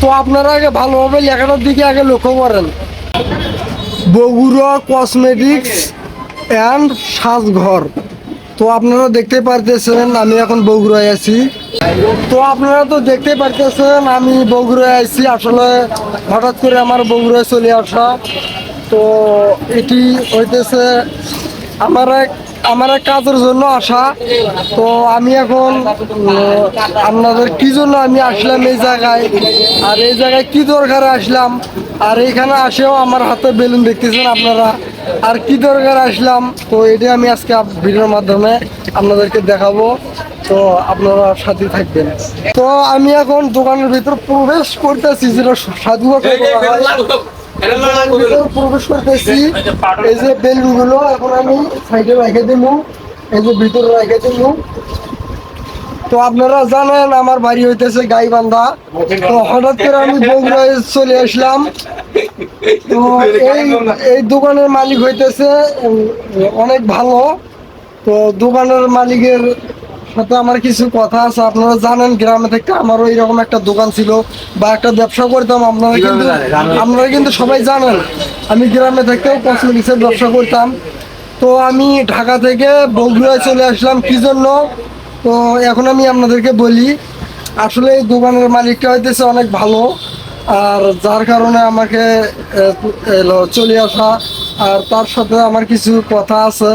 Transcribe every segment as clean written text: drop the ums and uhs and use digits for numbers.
তো আপনারা আগে ভালোভাবে লেখাটার দিকে আগে লক্ষ্য করেন, বগুড়া কসমেটিক্স অ্যান্ড সাজঘর। তো আপনারা দেখতে পারতেছেন আমি এখন বগুড়ায় আছি। তো আপনারা তো দেখতে পারতেছেন আমি বগুড়ায় আছি। আসলে হঠাৎ করে আমার বগুড়ায় চলে আসা, তো এটি হইতেছে আমার এক কাজের জন্য আসা। তো আমি এখন আপনাদের কি জন্য আমি আসলাম এই জায়গায়, আর এই জায়গায় কি দরকারে আসলাম, আর এইখানে আসেও আমার হাতে বেলুন দেখতেছেন আপনারা, আর কি দরকার আসলাম, তো এটাই আমি আজকে ভিডিওর মাধ্যমে আপনাদেরকে দেখাবো। তো আপনারা সাথে থাকবেন। তো আমি এখন দোকানের ভিতর প্রবেশ করতেছি, যেটা সাধু প্রবেশ করতেছি। এই যে বেলুন গুলো এখন আমি সাইডে রেখে দেবো, এই যে ভিতরে রেখে দেবো। তো আপনারা জানেন আমার বাড়ি হইতেছে গাইবান্ধা। তো হঠাৎ করে আমি বগুড়ায় চলে আসলাম। তো এই দোকানের মালিক হইতেছে অনেক ভালো। তো দোকানের মালিকের সাথে আমার কিছু কথা আছে। আপনারা জানেন গ্রামে থেকে আমারও এরকম একটা দোকান ছিল বা একটা ব্যবসা করতাম। আপনারা কিন্তু সবাই জানেন আমি গ্রামে থেকেও কসমেটিক্সের ব্যবসা করতাম। তো আমি ঢাকা থেকে বগুড়ায় চলে আসলাম কি জন্য, তো এখন আমি আপনাদেরকে বলি। আসলে এই দোকানের মালিকটা হইতেছে অনেক ভালো, আর যার কারণে আমাকে চলে আসা, আর তার সাথে আমার কিছু কথা আছে।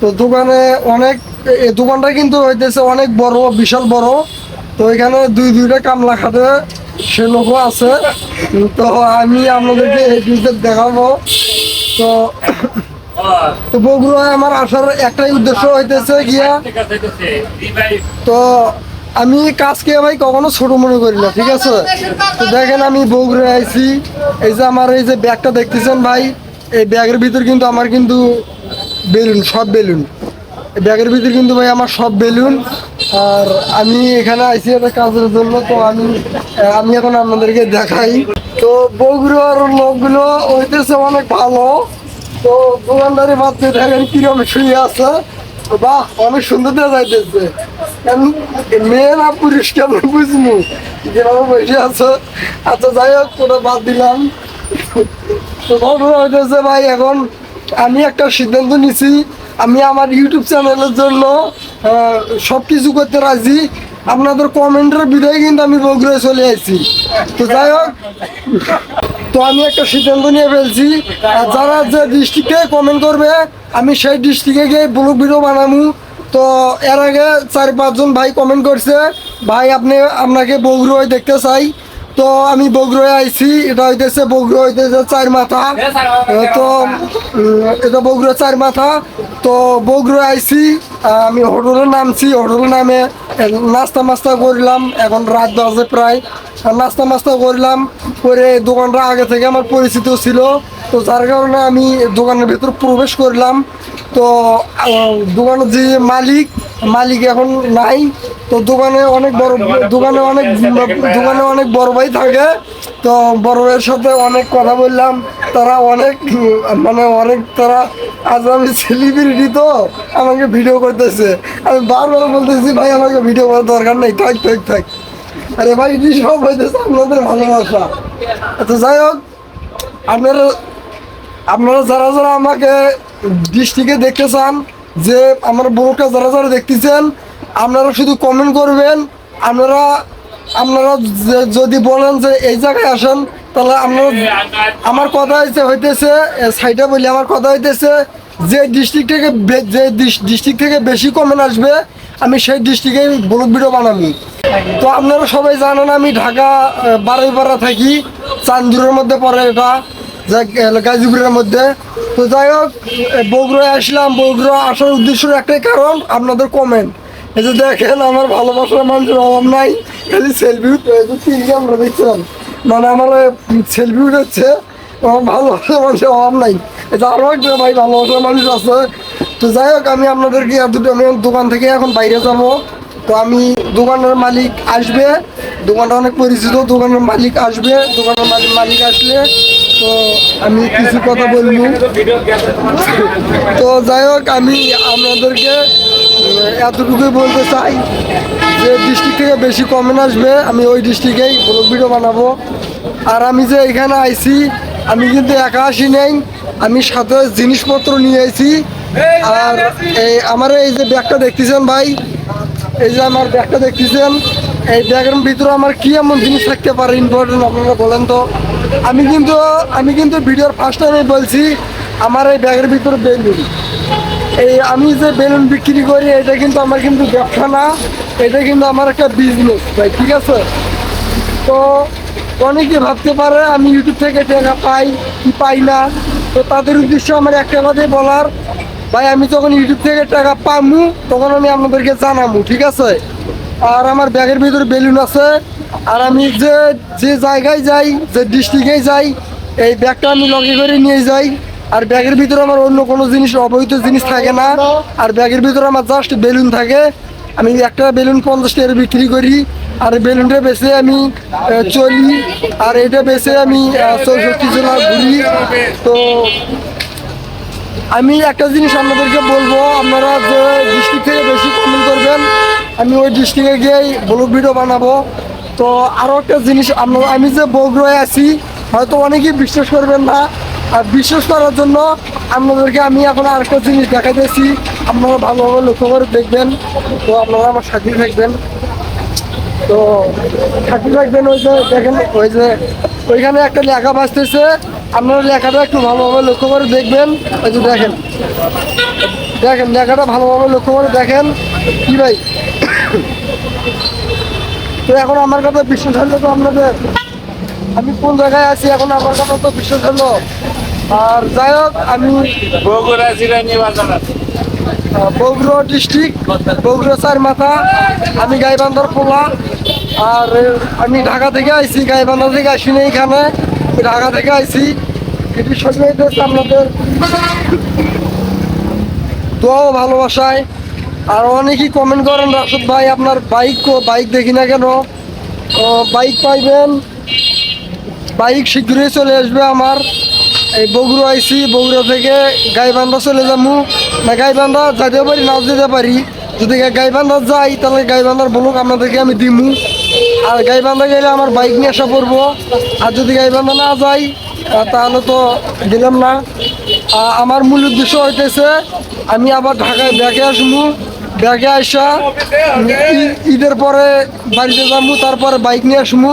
তো দোকানে অনেক, এই দোকানটা কিন্তু হইতেছে অনেক বড়, বিশাল বড়। তো এখানে দুইটা কামলা খাটে সে লোকও আছে। তো আমি আপনাদেরকে এই জিনিসটা দেখাবো। তো তো বগুড়ায় আমার আসার একটাই উদ্দেশ্য হইতেছে গিয়া, তো আমি কাজকে ভাই কখনো ছোট মনে করি না, ঠিক আছে। তো দেখেন আমি বগুড়ায় আইছি, এই যে আমার এই যে ব্যাগটা দেখতেছেন ভাই, এই ব্যাগের ভিতর কিন্তু আমার কিন্তু বেলুন, সব বেলুন এই ব্যাগের ভিতর কিন্তু ভাই আমার সব বেলুন। আর আমি এখানে আইছি একটা কাজের জন্য। তো আমি এখন আপনাদেরকে দেখাই। তো বগুড়ার লোকগুলো হইতেছে অনেক ভালো। তো দোকানদারি মাত্র দেখেন কিরকম শুয়ে আছে, বাহ অনেক সুন্দর দেখা যাইতেছে। মেয়ে না পুরুষ কেমন বুঝবো, যেভাবে বসে আছে। আচ্ছা যাই হোক, ওটা বাদ দিলাম। তো ঘটনা হইতেছে ভাই, এখন আমি একটা সিদ্ধান্ত নিছি, আমি আমার ইউটিউব চ্যানেলের জন্য সব কিছু করতে রাজি। আপনাদের কমেন্টের বিদায় কিন্তু আমি বগুড়ায় চলে আসছি। তো যাই হোক, তো আমি একটা সিদ্ধান্ত নিয়ে ফেলছি, যারা যে ডিস্ট্রিক্টে কমেন্ট করবে আমি সেই ডিস্ট্রিক্টে গিয়ে ব্লগ ভিডিও বানাবো। তো এর আগে 4-5 জন ভাই কমেন্ট করছে, ভাই আপনাকে বগুড়ায় দেখতে চাই। তো আমি বগুড়ায় আইছি, এটা হইতেছে বগুড়া হইতেছে চার মাথা। তো এটা বগুড়া চার মাথা। তো বগুড়ায় আইছি, আমি হোটেলে নামছি, হোটেলে নামে নাস্তা করলাম। এখন রাত 10 প্রায়। নাস্তা করলাম করে, দোকানটা আগে থেকে আমার পরিচিত ছিল। তো যার কারণে আমি দোকানের ভেতর প্রবেশ করলাম। তো দোকানের যে মালিক এখন নাই। তো দোকানে অনেক বড় ভাই থাকে। তো বড় ভাইয়ের সাথে অনেক কথা বললাম। তারা তারা আজ আমি সেলিব্রিটি, তো আমাকে ভিডিও করতেছে। আমি বারবার বলতেছি ভাই আমাকে ভিডিও করার দরকার নেই, থাক। আরে ভাই এটি সব হইতেছে আপনাদের ভালোবাসা। আচ্ছা যাই হোক, আপনারা যারা আমাকে দৃষ্টিকে দেখতে চান, যে আমার ব্লগটা যারা দেখতেছেন, আপনারা শুধু কমেন্ট করবেন। আপনারা যদি বলেন যে এই জায়গায় আসেন, তাহলে আমার কথা হইতেছে সাইডে বলি, আমার কথা হইতেছে যে ডিস্ট্রিক্ট থেকে বেশি কমেন্ট আসবে আমি সেই ডিস্ট্রিক্টে ব্লগ ভিডিও বানাবি। তো আপনারা সবাই জানেন আমি ঢাকা বারুইপাড়া থাকি, চান্দুরের মধ্যে পড়ে এটা, গাজীপুরের মধ্যে। তো যাই হোক, বগুড়ায় আসলাম। বগুড়া আসার উদ্দেশ্যের একটাই কারণ, আপনাদের কমেন্ট। এই যে দেখেন আমার ভালোবাসার মানুষের অভাব নাই। এই যে সেলফি আমরা দেখছিলাম, মানে আমার সেলফি উঠেছে, আমার ভালোবাসার মানুষের অভাব নাই। এটা আরও একটা ভাই ভালোবাসার মানুষ আছে। তো যাই হোক, আমি আপনাদেরকে আমি দোকান থেকে এখন বাইরে যাব। তো আমি দোকানের মালিক আসবে, দোকানটা অনেক পরিচিত, দোকানের মালিক আসবে, দোকানের মালিক আসলে তো আমি কিছু কথা বলবো। তো যাই হোক, আমি আপনাদেরকে এতটুকুই বলতে চাই যে ডিস্ট্রিক্ট থেকে বেশি কমেন্ট আসবে আমি ওই ডিস্ট্রিক্টেই ব্লগ ভিডিও বানাবো। আর আমি যে এখানে আইছি আমি কিন্তু একা আসি নেই, আমি সাথে জিনিসপত্র নিয়ে আইছি। আর আমার এই যে ব্যাগটা দেখতেছেন ভাই, এই যে আমার ব্যাগটা দেখতেছেন, এই ব্যাগের ভিতরে আমার কি এমন জিনিস থাকতে পারে ইম্পর্টেন্ট আপনারা বলেন তো। আমি কিন্তু ভিডিওর ফার্স্ট টাইমে বলছি আমার এই ব্যাগের ভিতরে বেলুন। আমি যে বেলুন বিক্রি করি এটা কিন্তু আমার কিন্তু ব্যবসা না, এটা কিন্তু আমার একটা বিজনেস ভাই, ঠিক আছে। তো অনেকে ভাবতে পারে আমি ইউটিউব থেকে টাকা পাই কি পাই না, তো তাদের উদ্দেশ্যে আমার একটা কথাই বলার, ভাই আমি যখন ইউটিউব থেকে টাকা পামু তখন আমি আপনাদেরকে জানাবো, ঠিক আছে। আর আমার ব্যাগের ভিতরে বেলুন আছে, আর আমি যে যে জায়গায় যাই, যে ডিস্ট্রিক্টে যাই, এই ব্যাগটা আমি লগে করে নিয়ে যাই। আর ব্যাগের ভিতরে আমার অন্য কোনো জিনিস, অবৈধ জিনিস থাকে না। আর ব্যাগের ভিতরে আমার জাস্ট বেলুন থাকে। আমি একটা বেলুন 50 টাকা বিক্রি করি, আর বেলুনটা বেচে আমি চলি, আর এটা বেচে আমি 64 জেলা ঘুরি। তো আমি একটা জিনিস আপনাদেরকে বলবো, আপনারা যে ডিস্ট্রিক্ট থেকে বেশি কমেন্ট করবেন আমি ওই ডিস্ট্রিক্টে গিয়েই ব্লগ ভিডিও বানাবো। তো আরও একটা জিনিস, আমি যে বগুড়ায় আছি হয়তো অনেকেই বিশ্বাস করবেন না, আর বিশ্বাস করার জন্য আপনাদেরকে আমি এখন আরেকটা জিনিস দেখাইতেছি, আপনারা ভালোভাবে লক্ষ্য করে দেখবেন। তো আপনারা আমার সাথে থাকবেন, তো সাথে থাকবেন। ওই যে দেখেন, ওই যে ওইখানে একটা লেখা বাজতেছে, আপনারা লেখাটা একটু ভালোভাবে লক্ষ্য করে দেখবেন। ওই যে দেখেন দেখেন লেখাটা ভালোভাবে লক্ষ্য করে দেখেন কি ভাই। তো এখন আমার কথা বিশ্বাস হলো তো আপনাদের, আমি কোন জায়গায় আছি এখন আমার কথা তো বিশ্বাস হলো। আর যাই হোক, আমি বগুড়া ডিস্ট্রিক্ট, বগুড়া চারমাথা, আমি গাইবান্ধার পোলা। আর আমি ঢাকা থেকে আইছি, গাইবান্ধা থেকে আসি না এখানে, ঢাকা থেকে আইছি। এটি সঙ্গে আপনাদের দোয়াও ভালোবাসায়। আর অনেকেই কমেন্ট করেন রাশেদ ভাই আপনার বাইক দেখি না কেন। বাইক পাইবেন, বাইক শীঘ্রই চলে আসবে আমার। এই বগুড়া আইছি, বগুড়া থেকে গাইবান্ধা চলে যাবো, না গাইবান্ধা যেতে পারি নাও যেতে পারি। যদি গাইবান্ধা যাই তাহলে গাইবান্ধার ব্লগ আপনাদেরকে আমি দিমু। আর গাইবান্ধা গেলে আমার বাইক নিয়ে আসা পড়বো, আর যদি গাইবান্ধা না যাই তাহলে তো দিলাম না। আমার মূল উদ্দেশ্য হইতেছে আমি আবার ঢাকায় ব্যাগে আসবো, ব্যাগে আসা ঈদের পরে বাড়িতে যাবো, তারপরে বাইক নিয়ে আসবো।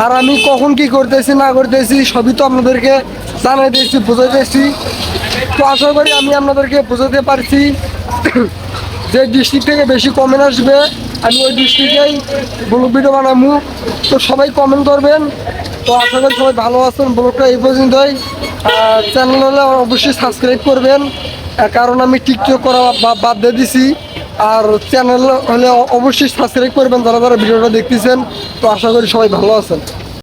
আর আমি কখন কি করতেছি না করতেছি সবই তো আপনাদেরকে জানাইতেছি, বুঝাইতেছি। তো আশা করি আমি আপনাদেরকে বোঝাতে পারছি। যে ডিস্ট্রিক্ট থেকে বেশি কমেন্ট আসবে আমি ওই ডিস্ট্রিক্টেই ব্লগ ভিডিও বানাবো। তো সবাই কমেন্ট করবেন। তো আশা করি সবাই ভালো আছেন। ব্লগটা এই পর্যন্তই। চ্যানেল হলে অবশ্যই সাবস্ক্রাইব করবেন, কারণ আমি টিকটক করা বাদ দিয়ে দিছি। আর চ্যানেল হলে অবশ্যই সাবস্ক্রাইব করবেন যারা যারা ভিডিওটা দেখতেছেন। তো আশা করি সবাই ভালো আছেন।